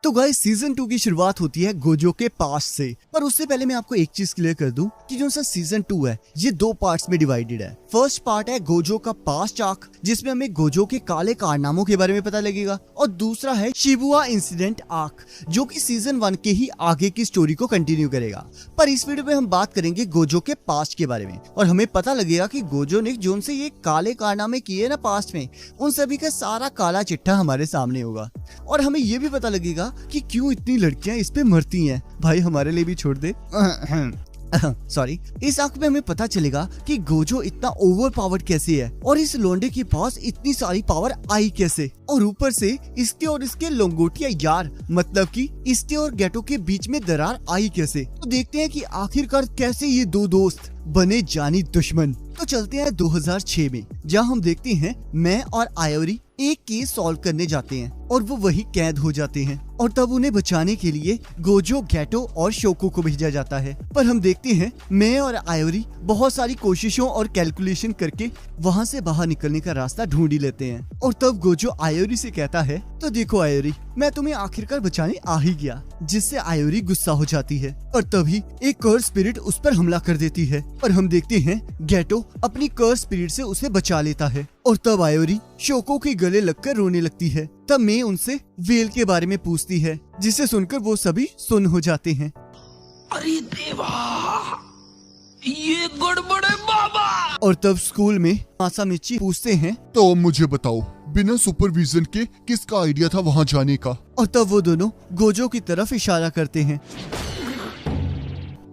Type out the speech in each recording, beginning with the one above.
तो guys season 2 की शुरुआत होती है गोजो के पास से, पर उससे पहले मैं आपको एक चीज क्लियर कर दूं कि जो सा सीजन 2 है ये 2 पार्ट्स में डिवाइडेड है। फर्स्ट पार्ट है गोजो का पास्ट आर्क, जिसमें हमें गोजो के काले कारनामों के बारे में पता लगेगा, और दूसरा है शिबुया इंसिडेंट आर्क, जो कि सीजन 1 के ही आगे की स्टोरी को कंटिन्यू करेगा। पर इस वीडियो में हम बात करेंगे गोजो के पास्ट के बारे में, और हमें पता लगेगा कि गोजो ने जो से ये काले कारनामे किए ना पास्ट में, उन सभी का सारा काला चिट्ठा हमारे सामने होगा। और हमें ये भी पता लगेगा कि क्यों इतनी लड़कियां इस पे मरती हैं। भाई हमारे लिए भी छोड़ दे। सॉरी। इस आंख में हमें पता चलेगा कि गोजो इतना ओवर पावर्ड कैसे है, और इस लोंडे के पास इतनी सारी पावर आई कैसे, और ऊपर से इसके और इसके लोंगोटिया यार, मतलब कि इसके और गेटो के बीच में दरार आई कैसे। तो देखते हैं कि आखिरकार कैसे ये दो दोस्त बने जानी दुश्मन। तो चलते हैं 2006 में, जहाँ हम देखते हैं मैं और आयोरी एक केस सॉल्व करने जाते हैं और वो वही कैद हो जाते हैं, और तब उन्हें बचाने के लिए गोजो, गेटो और शोको को भेजा जाता है। पर हम देखते हैं मैं और आयोरी बहुत सारी कोशिशों और कैलकुलेशन करके वहाँ से बाहर निकलने का रास्ता ढूंढ ही लेते हैं। और तब गोजो आयोरी से कहता है, तो देखो आयोरी, मैं तुम्हें आखिरकार बचाने आ ही गया, जिससे आयोरी गुस्सा हो जाती है, और तभी एक कर्स स्पिरिट उस पर हमला कर देती है। और हम देखते हैं गेटो अपनी कर्स स्पिरिट से उसे बचा लेता है, और तब आयोरी शोको के गले लगकर रोने लगती है। तब मैं उनसे वेल के बारे में पूछती है, जिसे सुनकर वो सभी सुन्न हो जाते हैं। अरे देवा, ये गड़बड़ है बाबा। और तब स्कूल में मासामिची पूछते हैं, तो मुझे बताओ, बिना सुपरविजन के किसका आइडिया था वहाँ जाने का? और तब वो दोनों गोजो की तरफ इशारा करते हैं।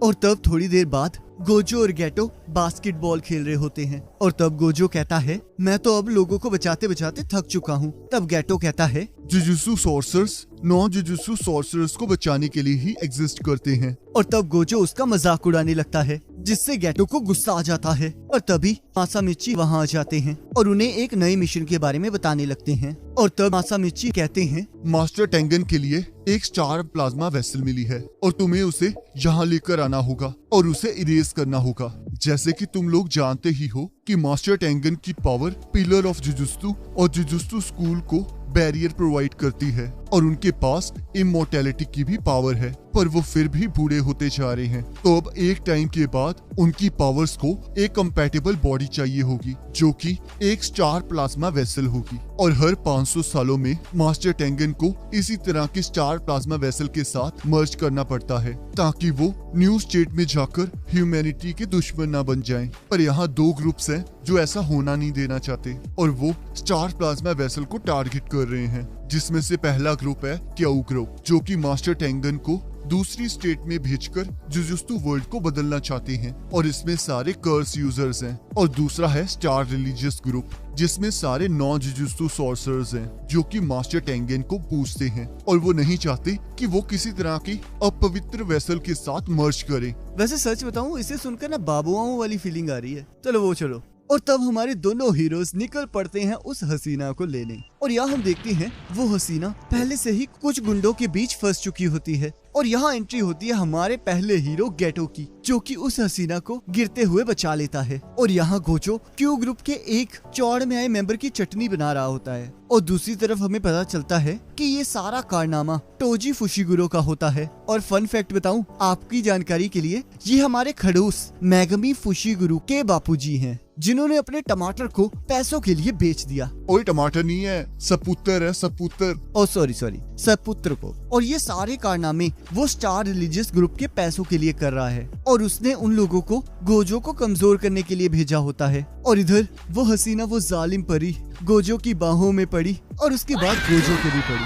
और तब थोड़ी देर बाद गोजो और गेटो बास्केटबॉल खेल रहे होते हैं, और तब गोजो कहता है, मैं तो अब लोगों को बचाते बचाते थक चुका हूँ। तब गेटो कहता है, jujutsu sorcerers non jujutsu sorcerers को बचाने के लिए ही एग्जिस्ट करते हैं। और तब गोजो उसका मजाक उड़ाने लगता है, जिससे गेटो को गुस्सा आ जाता है। और तभी मासामिची वहाँ आ जाते हैं और उन्हें एक नए मिशन के बारे में बताने लगते हैं। और तब मासामिची कहते हैं, मास्टर टेंगन के लिए एक स्टार प्लाज्मा वेसल मिली है, और तुम्हें उसे यहाँ लेकर आना होगा और उसे इरेज करना होगा। जैसे कि तुम लोग जानते ही हो कि मास्टर टेंगन की पावर पिलर ऑफ जुजुत्सु और जुजुत्सु स्कूल को बैरियर प्रोवाइड करती है, और उनके पास इमोर्टैलिटी की भी पावर है, पर वो फिर भी बूढ़े होते जा रहे हैं। तो अब एक टाइम के बाद उनकी पावर्स को एक कंपैटिबल बॉडी चाहिए होगी, जो कि एक स्टार प्लाज्मा वेसल होगी, और हर 500 सालों में मास्टर टेंगन को इसी तरह की स्टार प्लाज्मा वेसल के साथ मर्ज करना पड़ता है, ताकि वो न्यू स्टेट में जाकर ह्यूमैनिटी के दुश्मन ना बन जाएं। पर यहाँ 2 ग्रुप्स हैं जो ऐसा होना नहीं देना चाहते, और वो स्टार प्लाज्मा वेसल को टारगेट कर रहे हैं, जिसमें से पहला ग्रुप है क्याऊ ग्रुप, जो कि मास्टर टेंगन को दूसरी स्टेट में भेजकर जुजुत्सु वर्ल्ड को बदलना चाहते हैं, और इसमें सारे कर्स यूजर्स हैं। और दूसरा है स्टार रिलीजियस ग्रुप, जिसमें सारे नॉन जुजुत्सु सॉर्सरर्स हैं, जो कि मास्टर टेंगन को पूजते हैं, और वो नहीं चाहते कि वो किसी तरह की अपवित्र वेसल के साथ मर्ज करे। वैसे सच बताऊं, इसे सुनकर ना बाबुआओं वाली फीलिंग आ रही है। चलो। और तब हमारे दोनों हीरोज निकल पड़ते हैं उस हसीना को लेने, और यहाँ हम देखते हैं वो हसीना पहले से ही कुछ गुंडों के बीच फंस चुकी होती है, और यहाँ एंट्री होती है हमारे पहले हीरो गेटो की, जो कि उस हसीना को गिरते हुए बचा लेता है। और यहाँ गोजो क्यू ग्रुप के एक चौड़ में आए मेंबर की चटनी बना रहा होता है, और दूसरी तरफ हमें पता चलता है कि ये सारा कारनामा टोजी फुशिगुरो का होता है। और फन फैक्ट बताऊं आपकी जानकारी के लिए, ये हमारे खड़ूस मेगमी फुशिगुरो के बापूजी हैं, जिन्होंने अपने टमाटर को पैसों के लिए बेच दिया। ओए टमाटर नहीं है, सपुत्र है, सपुत्र। ओ सॉरी सपुत्र को। और ये सारे कारनामे वो स्टार रिलीजियस ग्रुप के पैसों के लिए कर रहा है, और उसने उन लोगों को गोजो को कमजोर करने के लिए भेजा होता है। और इधर वो हसीना, वो जालिम परी गोजो की बाहों में पड़ी, और उसके बाद गोजो के भी पड़ी।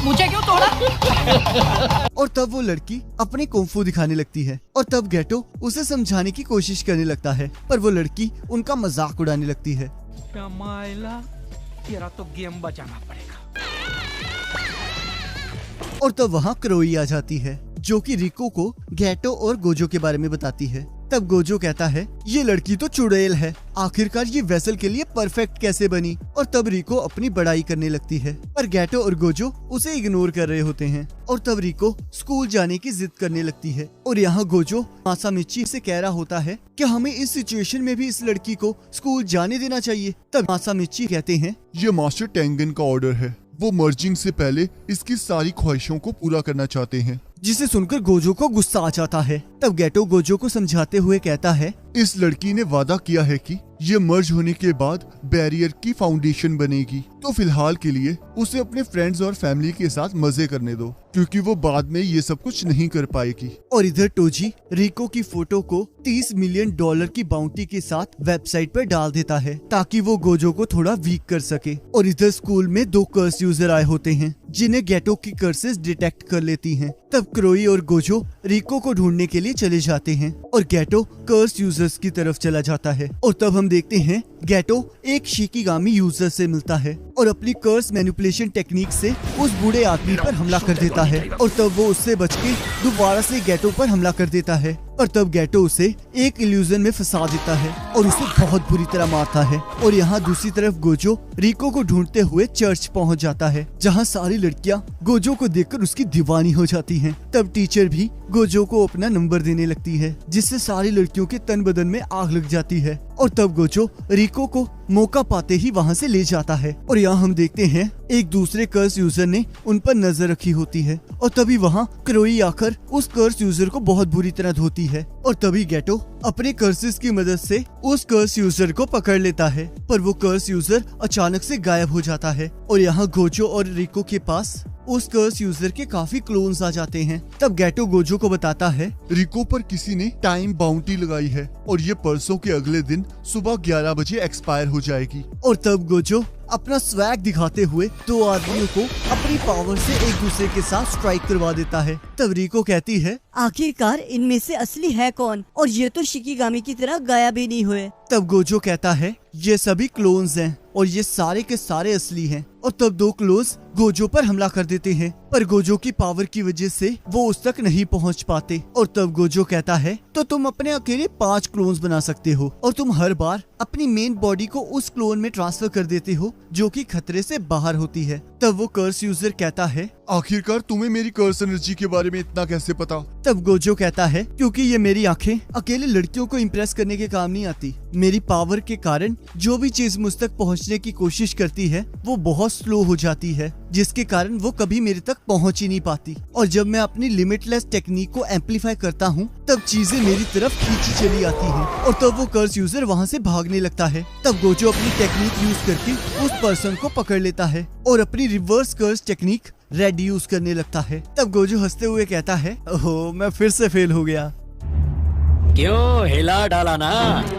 मुझे क्यों तोड़ा? और तब वो लड़की अपने कुंफू दिखाने लगती है, और तब गेटो उसे समझाने की कोशिश करने लगता है, पर वो लड़की उनका मजाक उड़ाने लगती है। तेरा तो गेम बचाना पड़ेगा। और तब वहाँ क्रोई आ जाती है, जो कि रिको को गेटो और गोजो के बारे में बताती है। तब गोजो कहता है ये लड़की तो चुड़ैल है, आखिरकार ये वेसल के लिए परफेक्ट कैसे बनी। और तब रिको अपनी बड़ाई करने लगती है, पर गैटो और गोजो उसे इग्नोर कर रहे होते हैं। और तब रिको स्कूल जाने की जिद करने लगती है और यहाँ गोजो मासामिची से कह रहा होता है कि हमें इस सिचुएशन में भी इस लड़की को स्कूल जाने देना चाहिए। तब मासामिची कहते हैं ये मास्टर टेंगन का ऑर्डर है, वो मर्जिंग से पहले इसकी सारी ख्वाहिशों को पूरा करना चाहते हैं। जिसे सुनकर गोजो को गुस्सा आ जाता है। तब गैटो गोजो को समझाते हुए कहता है इस लड़की ने वादा किया है कि ये मर्ज होने के बाद बैरियर की फाउंडेशन बनेगी, तो फिलहाल के लिए उसे अपने फ्रेंड्स और फैमिली के साथ मजे करने दो, क्योंकि वो बाद में ये सब कुछ नहीं कर पाएगी। और इधर टोजी रिको की फोटो को $30 मिलियन की बाउंटी के साथ वेबसाइट पर डाल देता है ताकि वो गोजो को थोड़ा वीक कर सके। और इधर स्कूल में 2 कर्स यूजर आए होते हैं जिन्हें गैटो की कर्सेस डिटेक्ट कर लेती हैं। तब क्रोई और गोजो रिको को ढूंढने के लिए चले जाते हैं और गैटो कर्स यूजर्स की तरफ चला जाता है। और तब हम देखते हैं गैटो एक शिकिगामी यूजर से मिलता है और अपनी कर्स मैनिपुलेशन टेक्निक से उस बूढ़े आदमी पर हमला कर देता है। और तब वो उससे बच के दोबारा से गैटो पर हमला कर देता है। और तब गैटो उसे एक इल्यूजन में फंसा देता है और उसे बहुत बुरी तरह मारता है। और यहाँ दूसरी तरफ गोजो रिको को ढूंढते हुए चर्च पहुँच जाता है, जहाँ सारी लड़कियाँ गोजो को देखकर उसकी दीवानी हो जाती हैं। तब टीचर भी गोजो को अपना नंबर देने लगती है, जिससे सारी लड़कियों के तन बदन में आग लग जाती है। और तब गोजो रिको को मौका पाते ही वहाँ से ले जाता है। और यहाँ हम देखते हैं एक दूसरे कर्स यूजर ने उन पर नजर रखी होती है और तभी वहाँ क्रोई आकर उस कर्स यूजर को बहुत बुरी तरह धोती है। और तभी गैटो अपने कर्सेस की मदद से उस कर्स यूजर को पकड़ लेता है, पर वो कर्स यूजर अचानक से गायब हो जाता है। और यहाँ गोजो और रिको के पास उस कर्स यूजर के काफी क्लोन्स आ जाते हैं। तब गैटो गोजो को बताता है रिको पर किसी ने टाइम बाउंटी लगाई है और ये परसों के अगले दिन सुबह 11 बजे एक्सपायर हो जाएगी। और तब गोजो अपना स्वैग दिखाते हुए 2 आदमियों को अपनी पावर से एक दूसरे के साथ स्ट्राइक करवा देता है। तब रिको कहती है आखिरकार इनमें से असली है कौन, और ये तो शिकिगामी की तरह गायब ही नहीं हुए। तब गोजो कहता है ये सभी क्लोन्स हैं और ये सारे के सारे असली हैं। और तब 2 क्लोन्स गोजो पर हमला कर देते हैं, पर गोजो की पावर की वजह से वो उस तक नहीं पहुंच पाते। और तब गोजो कहता है तो तुम अपने अकेले 5 क्लोन्स बना सकते हो और तुम हर बार अपनी मेन बॉडी को उस क्लोन में ट्रांसफर कर देते हो जो कि खतरे से बाहर होती है। तब वो कर्स यूजर कहता है आखिरकार तुम्हें मेरी कर्स एनर्जी के बारे में इतना कैसे पता? तब गोजो कहता है क्योंकि ये मेरी आंखें अकेले लड़कियों को इम्प्रेस करने के काम नहीं आती। मेरी पावर के कारण जो भी चीज मुझ तक पहुंचने की कोशिश करती है वो बहुत स्लो हो जाती है, जिसके कारण वो कभी मेरे तक पहुंच ही नहीं पाती। और जब मैं अपनी लिमिटलेस टेक्निक को एम्पलीफाई करता हूँ तब चीजें मेरी तरफ खींची चली आती हैं। और तब वो कर्स यूजर वहाँ से भागने लगता है। तब गोजो अपनी टेक्निक यूज करके उस पर्सन को पकड़ लेता है और अपनी reverse curse technique red use करने लगता है। तब गोजो हंसते हुए कहता है ओह मैं फिर से फेल हो गया। क्यों हिला डाला ना।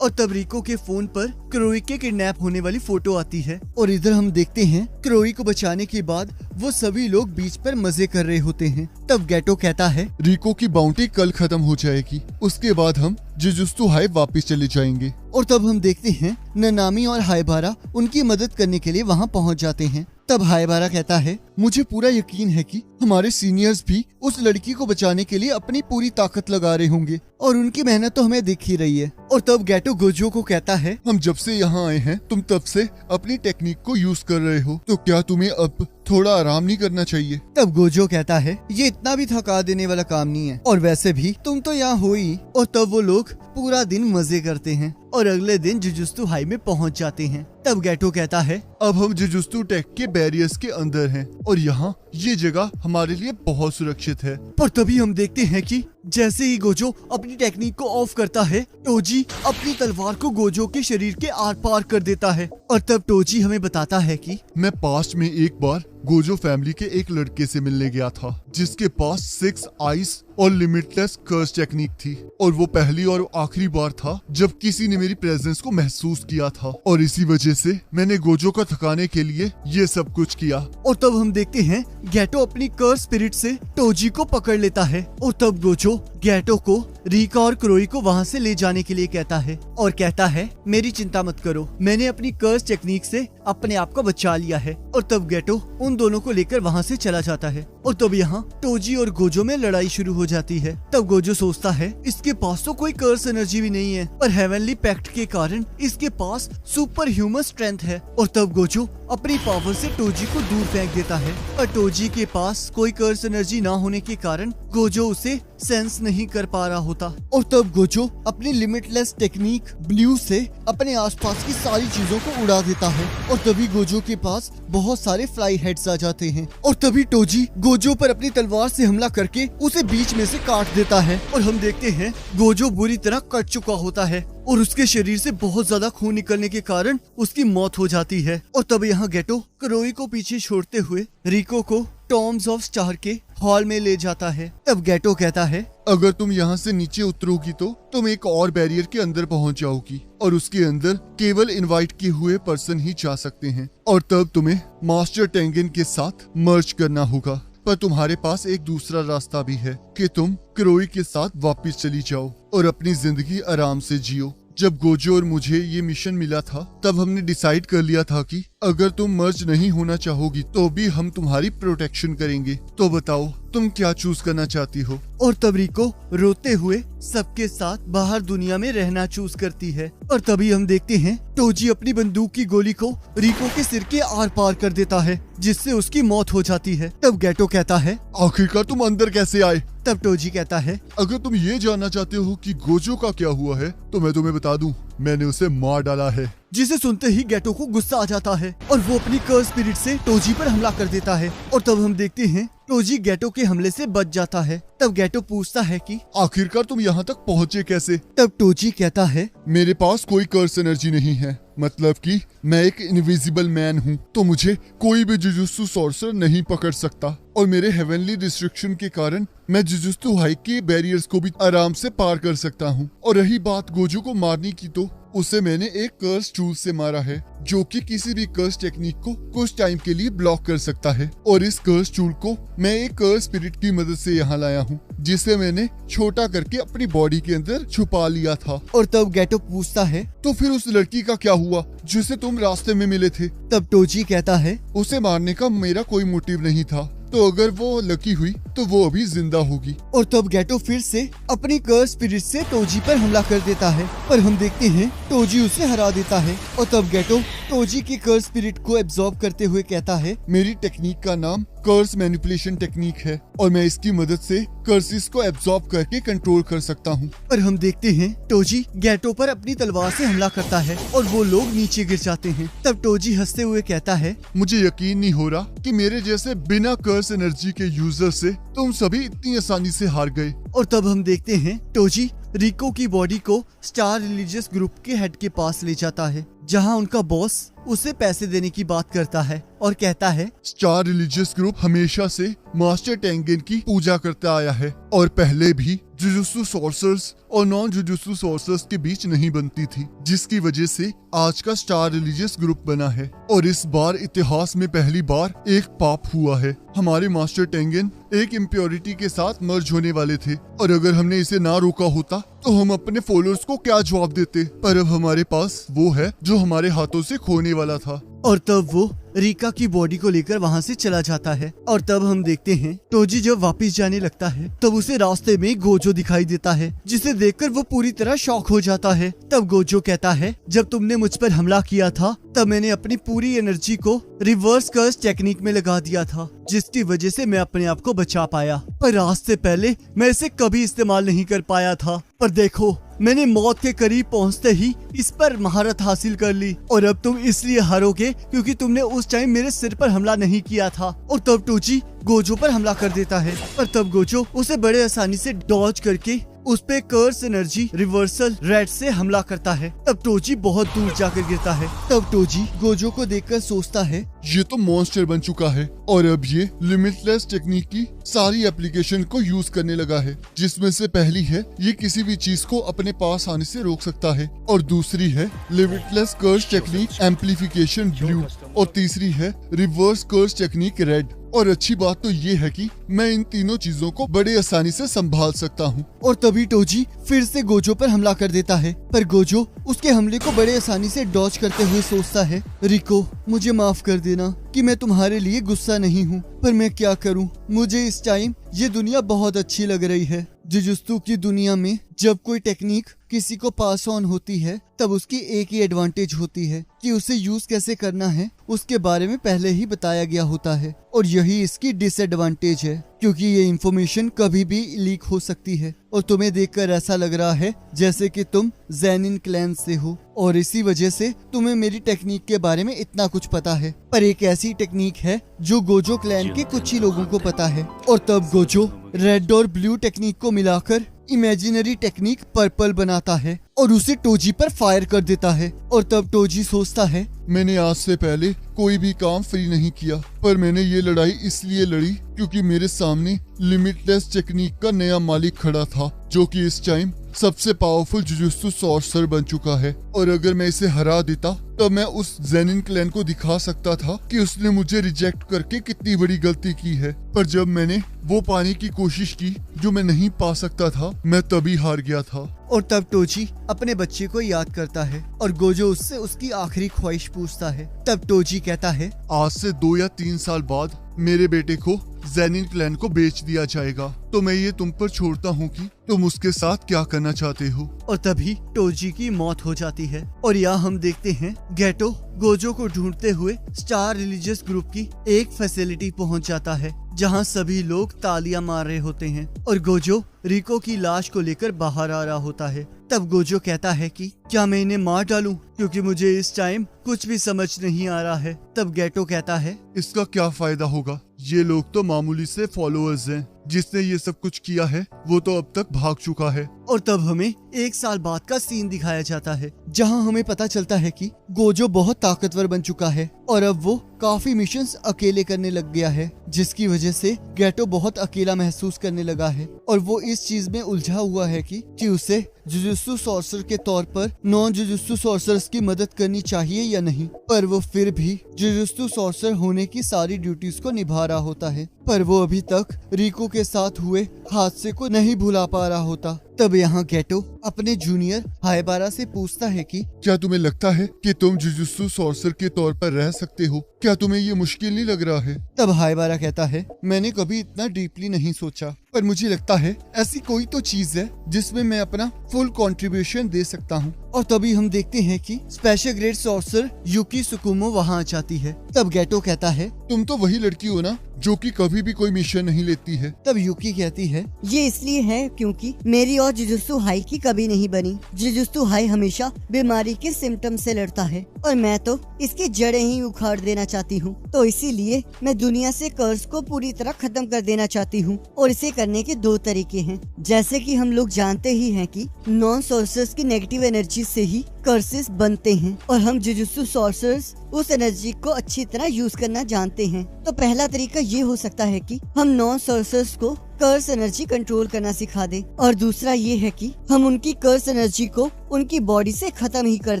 और तब रिको के फोन पर क्रोई के किडनैप होने वाली फोटो आती है और इधर हम देखते हैं क्रोई को बचाने के बाद वो सभी लोग बीच पर मजे कर रहे होते हैं। तब गैटो कहता है रिको की बाउंटी कल खत्म हो जाएगी, उसके बाद हम जुजुत्सु हाइव वापस चले जाएंगे। और तब हम देखते हैं ननामी और हाइबारा उनकी मदद करने के लिए वहाँ पहुँच जाते हैं। तब हाइबारा कहता है मुझे पूरा यकीन है कि हमारे सीनियर्स भी उस लड़की को बचाने के लिए अपनी पूरी ताकत लगा रहे होंगे और उनकी मेहनत तो हमें दिख ही रही है। और तब गैटो गोजो को कहता है हम जब से यहाँ आए हैं तुम तब से अपनी टेक्निक को यूज कर रहे हो, तो क्या तुम्हें अब थोड़ा आराम नहीं करना चाहिए? तब गोजो कहता है ये इतना भी थका देने वाला काम नहीं है और वैसे भी तुम तो यहाँ हो ही। और तब वो लोग पूरा दिन मजे करते हैं और अगले दिन जुजुत्सु हाई में पहुँच जाते हैं। तब गैटो कहता है अब हम जुजुत्सु टेक के बैरियर्स के अंदर हैं और यहाँ ये जगह हमारे लिए बहुत सुरक्षित है। पर तभी हम देखते हैं कि जैसे ही गोजो अपनी टेक्निक को ऑफ करता है टोजी अपनी तलवार को गोजो के शरीर के आर पार कर देता है। और तब टोजी हमें बताता है कि मैं पास्ट में एक बार गोजो फैमिली के एक लड़के से मिलने गया था जिसके पास 6 आइस और लिमिटलेस कर्स टेक्निक थी, और वो पहली और आखिरी बार था जब किसी ने मेरी प्रेजेंस को महसूस किया था, और इसी वजह से मैंने गोजो को थकाने के लिए ये सब कुछ किया। और तब हम देखते हैं गैटो अपनी कर्स स्पिरिट से टोजी को पकड़ लेता है और तब गोजो गैटो को रिका और क्रोई को वहाँ से ले जाने के लिए कहता है और कहता है मेरी चिंता मत करो, मैंने अपनी कर्स टेक्निक से अपने आप को बचा लिया है। और तब गैटो उन उन दोनों को लेकर वहाँ से चला जाता है। और तब यहाँ टोजी और गोजो में लड़ाई शुरू हो जाती है। तब गोजो सोचता है इसके पास तो कोई कर्स एनर्जी भी नहीं है, पर हेवनली पैक्ट के कारण इसके पास सुपर ह्यूमन स्ट्रेंथ है। और तब गोजो अपनी पावर से टोजी को दूर फेंक देता है। और टोजी के पास कोई कर्स एनर्जी ना होने के कारण गोजो उसे सेंस नहीं कर पा रहा होता। और तब गोजो अपनी लिमिटलेस टेक्निक ब्लू से अपने आसपास की सारी चीजों को उड़ा देता है। और तभी गोजो के पास बहुत सारे फ्लाई हेड्स आ जाते हैं। और तभी टोजी गोजो पर अपनी तलवार से हमला करके उसे बीच में से काट देता है। और हम देखते हैं गोजो बुरी तरह कट चुका होता है और उसके शरीर से बहुत ज्यादा खून निकलने के कारण उसकी मौत हो जाती है। और तब यहाँ गेटो क्रोई को पीछे छोड़ते हुए रिको को टॉम्स ऑफ स्टार के हॉल में ले जाता है। तब गेटो कहता है अगर तुम यहाँ से नीचे उतरोगी तो तुम एक और बैरियर के अंदर पहुँच जाओगी और उसके अंदर केवल इनवाइट किए हुए पर्सन ही जा सकते हैं। और तब तुम्हें मास्टर टेंगन के साथ मर्ज करना होगा। पर तुम्हारे पास एक दूसरा रास्ता भी है कि तुम क्रोई के साथ वापस चली जाओ और अपनी जिंदगी आराम से जियो। जब गोजो और मुझे ये मिशन मिला था तब हमने डिसाइड कर लिया था कि अगर तुम मर्ज नहीं होना चाहोगी तो भी हम तुम्हारी प्रोटेक्शन करेंगे। तो बताओ तुम क्या चूज करना चाहती हो? और तब रिको रोते हुए सबके साथ बाहर दुनिया में रहना चूज करती है। और तभी हम देखते हैं टोजी अपनी बंदूक की गोली को रिको के सिर के आर पार कर देता है, जिससे उसकी मौत हो जाती है। तब गेटो कहता है आखिरकार तुम अंदर कैसे आए? तब टोजी कहता है अगर तुम ये जानना चाहते हो कि गोजो का क्या हुआ है तो मैं तुम्हें बता दूं, मैंने उसे मार डाला है। जिसे सुनते ही गेटो को गुस्सा आ जाता है और वो अपनी कर्स स्पिरिट से टोजी पर हमला कर देता है। और तब हम देखते हैं टोजी गेटो के हमले से बच जाता है। तब गेटो पूछता है कि आखिरकार तुम यहाँ तक पहुँचे कैसे? तब टोजी कहता है मेरे पास कोई कर्स एनर्जी नहीं है, मतलब कि मैं एक इनविजिबल मैन हूँ, तो मुझे कोई भी जुजुत्सु सॉर्सर नहीं पकड़ सकता। और मेरे हेवनली रिस्ट्रिक्शन के कारण मैं जुजुत्सु हाइक के बैरियर्स को भी आराम से पार कर सकता हूँ। और रही बात गोजो को मारने की, तो उसे मैंने एक कर्स टूल से मारा है जो कि किसी भी कर्स टेक्निक को कुछ टाइम के लिए ब्लॉक कर सकता है। और इस कर्स टूल को मैं एक कर्स स्पिरिट की मदद से यहाँ लाया हूँ, जिसे मैंने छोटा करके अपनी बॉडी के अंदर छुपा लिया था। और तब गेटो पूछता है तो फिर उस लड़की का क्या हुआ जिसे तुम रास्ते में मिले थे? तब टोजी कहता है उसे मारने का मेरा कोई मोटिव नहीं था, तो अगर वो लकी हुई तो वो अभी जिंदा होगी। और तब गेटो फिर से अपनी कर्स स्पिरिट से टोजी पर हमला कर देता है, पर हम देखते हैं टोजी उसे हरा देता है। और तब गेटो टोजी की कर्स स्पिरिट को एब्जॉर्ब करते हुए कहता है मेरी टेक्निक का नाम कर्स मैनिपुलेशन टेक्निक है और मैं इसकी मदद से कर्सिस को एब्जॉर्ब करके कंट्रोल कर सकता हूँ। पर हम देखते हैं टोजी गेटो पर अपनी तलवार से हमला करता है और वो लोग नीचे गिर जाते हैं। तब टोजी हंसते हुए कहता है मुझे यकीन नहीं हो रहा कि मेरे जैसे बिना कर्स एनर्जी के यूजर से तुम सभी इतनी आसानी से हार गए। और तब हम देखते हैं टोजी रिको की बॉडी को स्टार रिलीजियस ग्रुप के हेड के पास ले जाता है, जहां उनका बॉस उसे पैसे देने की बात करता है और कहता है स्टार रिलीजियस ग्रुप हमेशा से मास्टर टेंगन की पूजा करता आया है और पहले भी जुजुत्सु सॉर्सर्स और नॉन जुजुत्सु सॉर्सर्स के बीच नहीं बनती थी, जिसकी वजह से आज का स्टार रिलीजियस ग्रुप बना है। और इस बार इतिहास में पहली बार एक पाप हुआ है। हमारे मास्टर टेंगन एक इम्प्योरिटी के साथ मर्ज होने वाले थे और अगर हमने इसे ना रोका होता तो हम अपने फॉलोअर्स को क्या जवाब देते, पर अब हमारे पास वो है जो हमारे हाथों से खोने वाला था। और तब वो रिका की बॉडी को लेकर वहाँ से चला जाता है। और तब हम देखते हैं टोजी जब वापस जाने लगता है तब उसे रास्ते में गोजो दिखाई देता है, जिसे देखकर वो पूरी तरह शॉक हो जाता है। तब गोजो कहता है जब तुमने मुझ पर हमला किया था तब मैंने अपनी पूरी एनर्जी को रिवर्स कर्स टेक्निक में लगा दिया था, जिसकी वजह से मैं अपने आप को बचा पाया, पर आज से पहले मैं इसे कभी इस्तेमाल नहीं कर पाया था। पर देखो मैंने मौत के करीब पहुंचते ही इस पर महारत हासिल कर ली और अब तुम इसलिए हारोगे क्योंकि तुमने उस टाइम मेरे सिर पर हमला नहीं किया था। और तब टोजी गोजो पर हमला कर देता है, पर तब गोजो उसे बड़े आसानी से डॉज करके उस पे कर्स एनर्जी रिवर्सल रेड से हमला करता है। तब टोजी बहुत दूर जाकर गिरता है। तब टोजी गोजो को देखकर सोचता है ये तो मॉन्स्टर बन चुका है और अब ये लिमिटलेस टेक्निक की सारी एप्लीकेशन को यूज करने लगा है, जिसमें से पहली है ये किसी भी चीज को अपने पास आने से रोक सकता है और दूसरी है limitless curse technique amplification blue और तीसरी है रिवर्स कर्स टेक्निक रेड। और अच्छी बात तो ये है कि मैं इन तीनों चीजों को बड़े आसानी से संभाल सकता हूँ। और तभी टोजी फिर से गोजो पर हमला कर देता है, पर गोजो उसके हमले को बड़े आसानी से डॉज करते हुए सोचता है, रिको मुझे माफ कर देना कि मैं तुम्हारे लिए गुस्सा नहीं हूँ, पर मैं क्या करूँ, मुझे इस टाइम ये दुनिया बहुत अच्छी लग रही है। जुजुत्सु की दुनिया में जब कोई टेक्निक किसी को पास ऑन होती है तब उसकी एक ही एडवांटेज होती है कि उसे यूज कैसे करना है उसके बारे में पहले ही बताया गया होता है, और यही इसकी डिसएडवांटेज है क्योंकि ये इंफॉर्मेशन कभी भी लीक हो सकती है। और तुम्हें देखकर ऐसा लग रहा है जैसे कि तुम ज़ेनिन क्लैन से हो और इसी वजह से तुम्हें मेरी टेक्निक के बारे में इतना कुछ पता है, पर एक ऐसी टेक्निक है जो गोजो क्लैन के कुछ ही लोगों को पता है। और तब गोजो रेड और ब्लू टेक्निक को मिलाकर इमेजिनरी टेक्निक पर्पल बनाता है और उसे टोजी पर फायर कर देता है। और तब टोजी सोचता है, मैंने आज से पहले कोई भी काम फ्री नहीं किया, पर मैंने ये लड़ाई इसलिए लड़ी क्योंकि मेरे सामने लिमिटलेस टेक्निक का नया मालिक खड़ा था जो कि इस टाइम सबसे पावरफुल जुजुत्सु सॉर्सर बन चुका है। और अगर मैं इसे हरा देता तब मैं उस ज़ेनिन क्लैन को दिखा सकता था कि उसने मुझे रिजेक्ट करके कितनी बड़ी गलती की है। पर जब मैंने वो पाने की कोशिश की जो मैं नहीं पा सकता था, मैं तभी हार गया था। और तब टोजी अपने बच्चे को याद करता है और गोजो उससे उसकी आखिरी ख्वाहिश पूछता है। तब टोजी कहता है, आज से 2 या 3 साल बाद मेरे बेटे को ज़ेनिन क्लैन को बेच दिया जाएगा, तो मैं ये तुम पर छोड़ता हूँ कि तुम उसके साथ क्या करना चाहते हो। और तभी टोजी की मौत हो जाती है। और यहाँ हम देखते हैं गेटो गोजो को ढूंढते हुए स्टार रिलीजियस ग्रुप की एक फैसिलिटी पहुँच जाता है जहाँ सभी लोग तालियां मार रहे होते हैं और गोजो रिको की लाश को लेकर बाहर आ रहा होता है। तब गोजो कहता है कि क्या मैं इन्हें मार डालूं क्योंकि मुझे इस टाइम कुछ भी समझ नहीं आ रहा है। तब गेटो कहता है, इसका क्या फायदा होगा, ये लोग तो मामूली से फॉलोअर्स हैं, जिसने ये सब कुछ किया है वो तो अब तक भाग चुका है। और तब हमें 1 साल बाद का सीन दिखाया जाता है जहां हमें पता चलता है कि गोजो बहुत ताकतवर बन चुका है और अब वो काफी मिशंस अकेले करने लग गया है, जिसकी वजह से गेटो बहुत अकेला महसूस करने लगा है। और वो इस चीज में उलझा हुआ है कि उसे जुजुत्सु सॉर्सर के तौर पर नॉन जुजुत्सु सॉर्सर्स की मदद करनी चाहिए या नहीं। पर वो फिर भी जुजुत्सु सॉर्सर होने की सारी ड्यूटीज को निभा रहा होता है, पर वो अभी तक रिको के साथ हुए हादसे को नहीं भुला पा रहा होता। तब यहाँ गेटो अपने जूनियर हायबारा से पूछता है कि क्या तुम्हें लगता है कि तुम जुजुत्सु सॉर्सर के तौर पर रह सकते हो? क्या तुम्हें ये मुश्किल नहीं लग रहा है? तब हायबारा कहता है, मैंने कभी इतना डीपली नहीं सोचा, पर मुझे लगता है ऐसी कोई तो चीज है जिसमें मैं अपना फुल कंट्रीब्यूशन दे सकता हूँ। और तभी हम देखते हैं कि स्पेशल ग्रेड सॉर्सर युकी सुकुमो वहाँ आ जाती है। तब गेटो कहता है, तुम तो वही लड़की हो ना जो कि कभी भी कोई मिशन नहीं लेती है। तब युकी कहती है, ये इसलिए है क्योंकि मेरी और जुजुत्सु हाई की कभी नहीं बनी। जुजुत्सु हाई हमेशा बीमारी के सिम्टम से लड़ता है और मैं तो इसकी जड़ें ही उखाड़ देना चाहती हूँ, तो इसीलिए मैं दुनिया से कर्स को पूरी तरह खत्म कर देना चाहती हूँ। और इसे करने के 2 तरीके हैं। जैसे कि हम लोग जानते ही हैं कि नॉन सॉर्सर्स की नेगेटिव एनर्जी से ही कर्सेस बनते हैं और हम जुजुत्सु सॉर्सर्स उस एनर्जी को अच्छी तरह यूज करना जानते हैं। तो पहला तरीका ये हो सकता है कि हम नॉन सॉर्सर्स को कर्स एनर्जी कंट्रोल करना सिखा दें, और दूसरा ये है कि हम उनकी कर्स एनर्जी को उनकी बॉडी से खत्म ही कर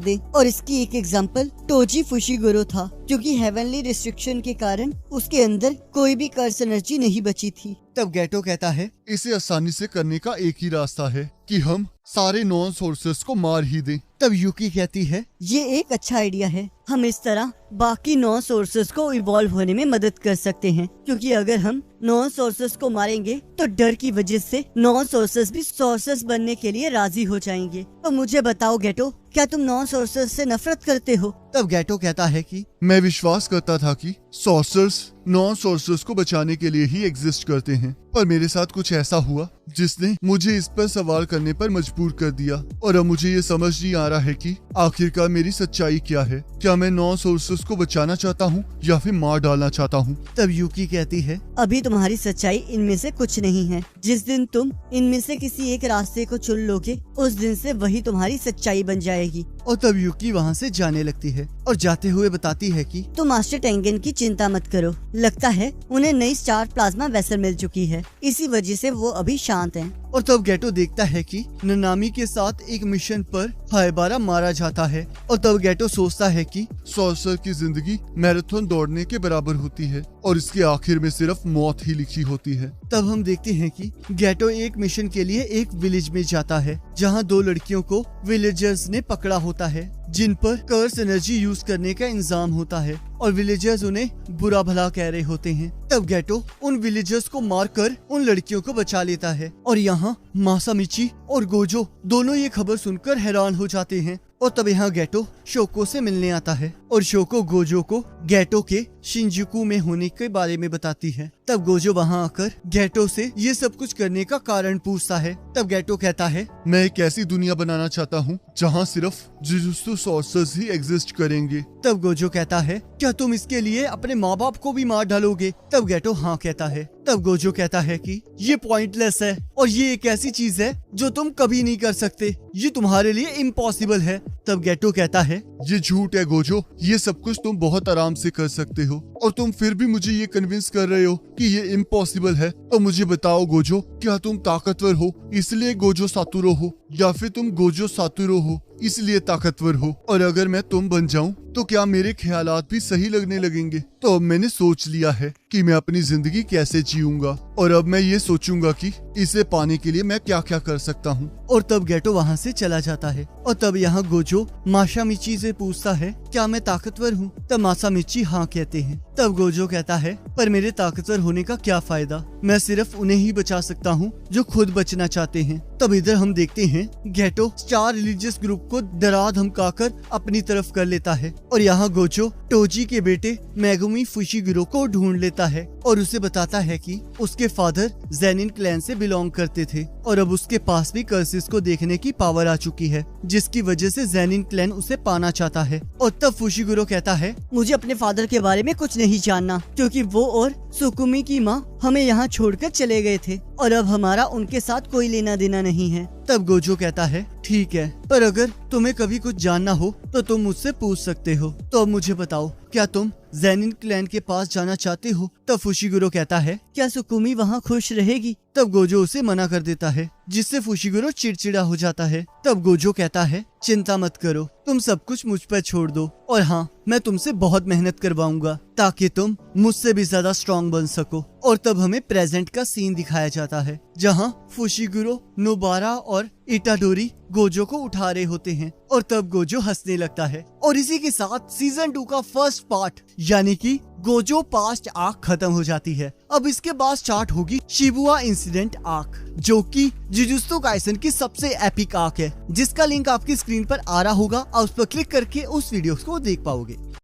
दें। और इसकी एक एग्जांपल टोजी फुशिगुरो था, क्योंकि हेवनली रिस्ट्रिक्शन के कारण उसके अंदर कोई भी कर्स एनर्जी नहीं बची थी। तब गेटो कहता है, इसे आसानी से करने का एक ही रास्ता है कि हम सारे नॉन सोर्सेस को मार ही दें। तब युकी कहती है, ये एक अच्छा आइडिया है। हम इस तरह बाकी नॉन सोर्सेस को इवॉल्व होने में मदद कर सकते हैं, क्योंकि अगर हम नॉन सोर्सेस को मारेंगे तो डर की वजह से नॉन सोर्सेस भी सोर्सेस बनने के लिए राजी हो जाएंगे। तो मुझे बताओ गेटो, क्या तुम नॉन सोर्सेस से नफरत करते हो? तब गेटो कहता है कि मैं विश्वास करता था कि सॉर्सर्स नॉन सॉर्सर्स को बचाने के लिए ही एग्जिस्ट करते हैं, पर मेरे साथ कुछ ऐसा हुआ जिसने मुझे इस पर सवाल करने पर मजबूर कर दिया। और अब मुझे ये समझ नहीं आ रहा है कि आखिरकार मेरी सच्चाई क्या है। क्या मैं नॉन सोर्सर्स को बचाना चाहता हूँ या फिर मार डालना चाहता हूँ? तब युकी कहती है, अभी तुम्हारी सच्चाई इनमें से कुछ नहीं है। जिस दिन तुम इनमें से किसी एक रास्ते को चुन लोगे, उस दिन से वही तुम्हारी सच्चाई बन जाएगी। और तब युकी वहाँ से जाने लगती है। और जाते हुए बताती है कि तो मास्टर टेंगन की चिंता मत करो, लगता है उन्हें नई स्टार प्लाज्मा वेसल मिल चुकी है, इसी वजह से वो अभी शांत हैं। और तब गेटो देखता है कि ननामी के साथ एक मिशन पर हायबारा मारा जाता है और तब गेटो सोचता है कि सॉर्सर की जिंदगी मैराथन दौड़ने के बराबर होती है और इसके आखिर में सिर्फ मौत ही लिखी होती है। तब हम देखते हैं कि गेटो एक मिशन के लिए एक विलेज में जाता है जहां 2 लड़कियों को विलेजर्स ने पकड़ा होता है जिन पर कर्स एनर्जी यूज करने का इंजाम होता है और विलेजर्स उन्हें बुरा भला कह रहे होते हैं। तब गेटो उन विलेजर्स को मारकर उन लड़कियों को बचा लेता है और यहाँ मासामिची और गोजो दोनों ये खबर सुनकर हैरान हो जाते हैं। और तब यहाँ गेटो शोको से मिलने आता है और शोको गोजो को गेटो के शिनजुकू में होने के बारे में बताती है। तब गोजो वहाँ आकर गेटो से ये सब कुछ करने का कारण पूछता है। तब गेटो कहता है, मैं एक ऐसी दुनिया बनाना चाहता हूँ जहाँ सिर्फ जुजुत्सु सॉर्सर्स ही एग्जिस्ट करेंगे। तब गोजो कहता है, क्या तुम इसके लिए अपने माँ बाप को भी मार डालोगे? तब गेटो हाँ कहता है। तब गोजो कहता है कि ये पॉइंटलेस है और ये एक ऐसी चीज है जो तुम कभी नहीं कर सकते, ये तुम्हारे लिए इम्पॉसिबल है। तब गेटो कहता है, ये झूठ है गोजो, ये सब कुछ तुम बहुत आराम से कर सकते हो और तुम फिर भी मुझे ये कन्विंस कर रहे हो कि ये इम्पॉसिबल है। तो मुझे बताओ गोजो, क्या तुम ताकतवर हो इसलिए गोजो सातुरो हो या फिर तुम गोजो सातुरो हो इसलिए ताकतवर हो? और अगर मैं तुम बन जाऊं तो क्या मेरे ख्यालात भी सही लगने लगेंगे? तो अब मैंने सोच लिया है कि मैं अपनी जिंदगी कैसे जीऊंगा और अब मैं ये सोचूंगा कि इसे पाने के लिए मैं क्या क्या कर सकता हूँ। और तब गेटो वहाँ से चला जाता है और तब यहाँ गोजो मासामिची से पूछता है, क्या मैं ताकतवर हूँ? तब मासामिची हाँ कहते हैं। तब गोजो कहता है, पर मेरे ताकतवर होने का क्या फायदा, मैं सिर्फ उन्हें ही बचा सकता हूँ जो खुद बचना चाहते हैं। तब इधर हम देखते हैं गेटो स्टार रिलीजियस ग्रुप को डरा धमकाकर अपनी तरफ कर लेता है और यहाँ गोजो टोजी के बेटे मेगुमी फुशिगिरो को ढूंढ लेता है और उसे बताता है कि उसके फादर जेनिन क्लैन से बिलोंग करते थे और अब उसके पास भी कर्सिस को देखने की पावर आ चुकी है जिसकी वजह से जेनिन क्लैन उसे पाना चाहता है। और तब फुशिगिरो कहता है, मुझे अपने फादर के बारे में कुछ नहीं जानना क्योंकि वो और सुकुमी की माँ हमें यहाँ छोड़कर चले गए थे और अब हमारा उनके साथ कोई लेना देना नहीं है। तब गोजो कहता है, ठीक है, पर अगर तुम्हें कभी कुछ जानना हो तो तुम मुझसे पूछ सकते हो। तो अब मुझे बताओ, क्या तुम जेनिन क्लैन के पास जाना चाहते हो? तब फुशिगिरो कहता है, क्या सुकुमी वहाँ खुश रहेगी? तब गोजो उसे मना कर देता है जिससे फुशिगिरो चिड़चिड़ा हो जाता है। तब गोजो कहता है, चिंता मत करो, तुम सब कुछ मुझ पर छोड़ दो और हाँ, मैं तुमसे बहुत मेहनत करवाऊंगा ताकि तुम मुझसे भी ज्यादा स्ट्रॉन्ग बन सको। और तब हमें प्रेजेंट का सीन दिखाया जाता है जहाँ फुशिगिरो, नोबारा और इटाडोरी गोजो को उठा रहे होते हैं और तब गोजो हंसने लगता है। और इसी के साथ सीजन 2 का फर्स्ट पार्ट यानी कि गोजो पास्ट आर्क खत्म हो जाती है। अब इसके बाद स्टार्ट होगी शिबुया इंसिडेंट आर्क जो कि जुजुत्सु काइसेन की सबसे एपिक आर्क है जिसका लिंक आपकी स्क्रीन पर आ रहा होगा। आप उस पर क्लिक करके उस वीडियो को देख पाओगे।